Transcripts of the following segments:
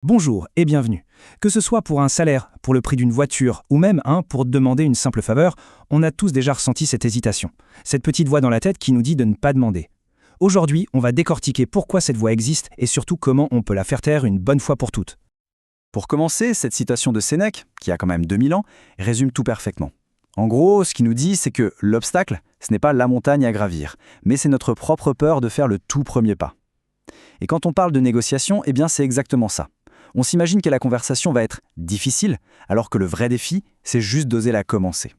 Bonjour et bienvenue. Que ce soit pour un salaire, pour le prix d'une voiture ou même pour demander une simple faveur, on a tous déjà ressenti cette hésitation. Cette petite voix dans la tête qui nous dit de ne pas demander. Aujourd'hui, on va décortiquer pourquoi cette voix existe et surtout comment on peut la faire taire une bonne fois pour toutes. Pour commencer, cette citation de Sénèque, qui a quand même 2000 ans, résume tout parfaitement. En gros, ce qu'il nous dit, c'est que l'obstacle, ce n'est pas la montagne à gravir, mais c'est notre propre peur de faire le tout premier pas. Et quand on parle de négociation, eh bien c'est exactement ça. On s'imagine que la conversation va être difficile, alors que le vrai défi, c'est juste d'oser la commencer.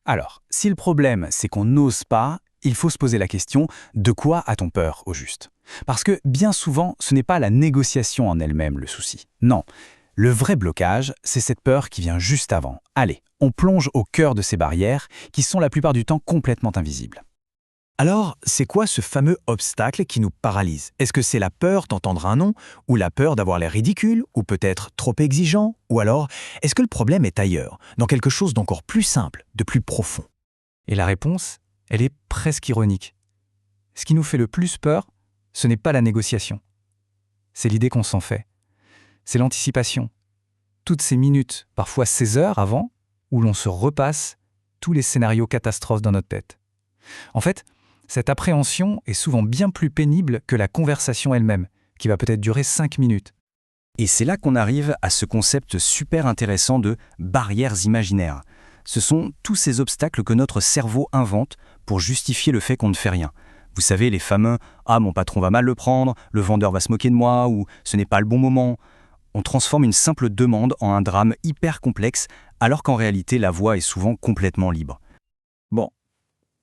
Alors, si le problème, c'est qu'on n'ose pas, il faut se poser la question « de quoi a-t-on peur au juste ?» Parce que bien souvent, ce n'est pas la négociation en elle-même le souci. Non, le vrai blocage, c'est cette peur qui vient juste avant. Allez, on plonge au cœur de ces barrières qui sont la plupart du temps complètement invisibles. Alors, c'est quoi ce fameux obstacle qui nous paralyse? Est-ce que c'est la peur d'entendre un non, ou la peur d'avoir l'air ridicule, ou peut-être trop exigeant? Ou alors, est-ce que le problème est ailleurs, dans quelque chose d'encore plus simple, de plus profond? Et la réponse, elle est presque ironique. Ce qui nous fait le plus peur, ce n'est pas la négociation. C'est l'idée qu'on s'en fait. C'est l'anticipation. Toutes ces minutes, parfois ces heures avant, où l'on se repasse tous les scénarios catastrophes dans notre tête. En fait, cette appréhension est souvent bien plus pénible que la conversation elle-même, qui va peut-être durer 5 minutes. Et c'est là qu'on arrive à ce concept super intéressant de barrières imaginaires. Ce sont tous ces obstacles que notre cerveau invente pour justifier le fait qu'on ne fait rien. Vous savez, les fameux « Ah, mon patron va mal le prendre, le vendeur va se moquer de moi » ou « Ce n'est pas le bon moment ». On transforme une simple demande en un drame hyper complexe, alors qu'en réalité, la voie est souvent complètement libre. Bon,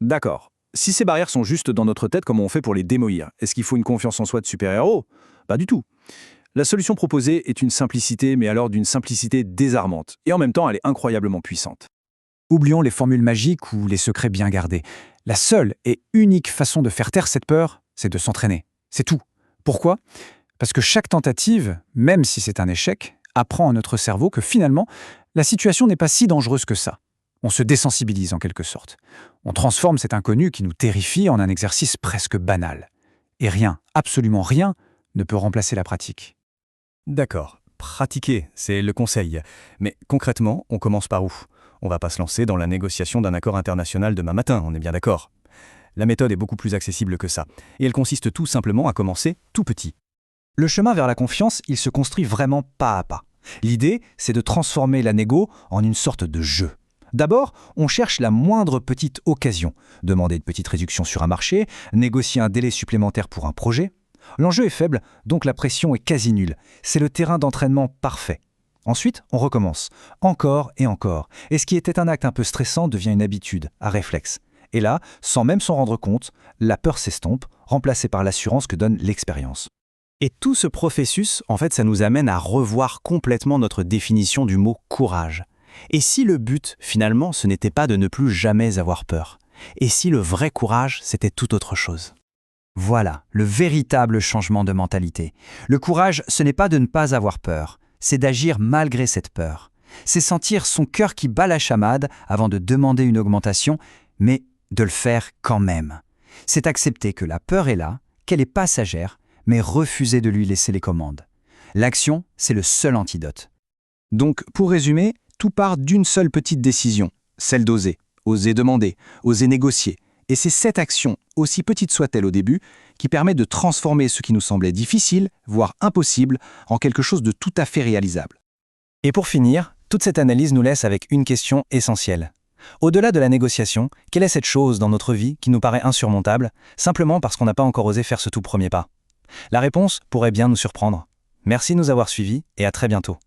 d'accord. Si ces barrières sont juste dans notre tête, comment on fait pour les démolir? Est-ce qu'il faut une confiance en soi de super-héros? Pas du tout. La solution proposée est une simplicité, mais alors d'une simplicité désarmante. Et en même temps, elle est incroyablement puissante. Oublions les formules magiques ou les secrets bien gardés. La seule et unique façon de faire taire cette peur, c'est de s'entraîner. C'est tout. Pourquoi? Parce que chaque tentative, même si c'est un échec, apprend à notre cerveau que finalement, la situation n'est pas si dangereuse que ça. On se désensibilise en quelque sorte. On transforme cet inconnu qui nous terrifie en un exercice presque banal. Et rien, absolument rien, ne peut remplacer la pratique. D'accord, pratiquer, c'est le conseil. Mais concrètement, on commence par où? On va pas se lancer dans la négociation d'un accord international demain matin, on est bien d'accord. La méthode est beaucoup plus accessible que ça. Et elle consiste tout simplement à commencer tout petit. Le chemin vers la confiance, il se construit vraiment pas à pas. L'idée, c'est de transformer la négo en une sorte de jeu. D'abord, on cherche la moindre petite occasion. Demander une petite réduction sur un marché, négocier un délai supplémentaire pour un projet. L'enjeu est faible, donc la pression est quasi nulle. C'est le terrain d'entraînement parfait. Ensuite, on recommence. Encore et encore. Et ce qui était un acte un peu stressant devient une habitude, un réflexe. Et là, sans même s'en rendre compte, la peur s'estompe, remplacée par l'assurance que donne l'expérience. Et tout ce processus, en fait, ça nous amène à revoir complètement notre définition du mot courage. Et si le but, finalement, ce n'était pas de ne plus jamais avoir peur? Et si le vrai courage, c'était tout autre chose? Voilà, le véritable changement de mentalité. Le courage, ce n'est pas de ne pas avoir peur, c'est d'agir malgré cette peur. C'est sentir son cœur qui bat la chamade avant de demander une augmentation, mais de le faire quand même. C'est accepter que la peur est là, qu'elle est passagère, mais refuser de lui laisser les commandes. L'action, c'est le seul antidote. Donc, pour résumer, tout part d'une seule petite décision, celle d'oser. Oser demander, oser négocier. Et c'est cette action, aussi petite soit-elle au début, qui permet de transformer ce qui nous semblait difficile, voire impossible, en quelque chose de tout à fait réalisable. Et pour finir, toute cette analyse nous laisse avec une question essentielle. Au-delà de la négociation, quelle est cette chose dans notre vie qui nous paraît insurmontable, simplement parce qu'on n'a pas encore osé faire ce tout premier pas? La réponse pourrait bien nous surprendre. Merci de nous avoir suivis et à très bientôt.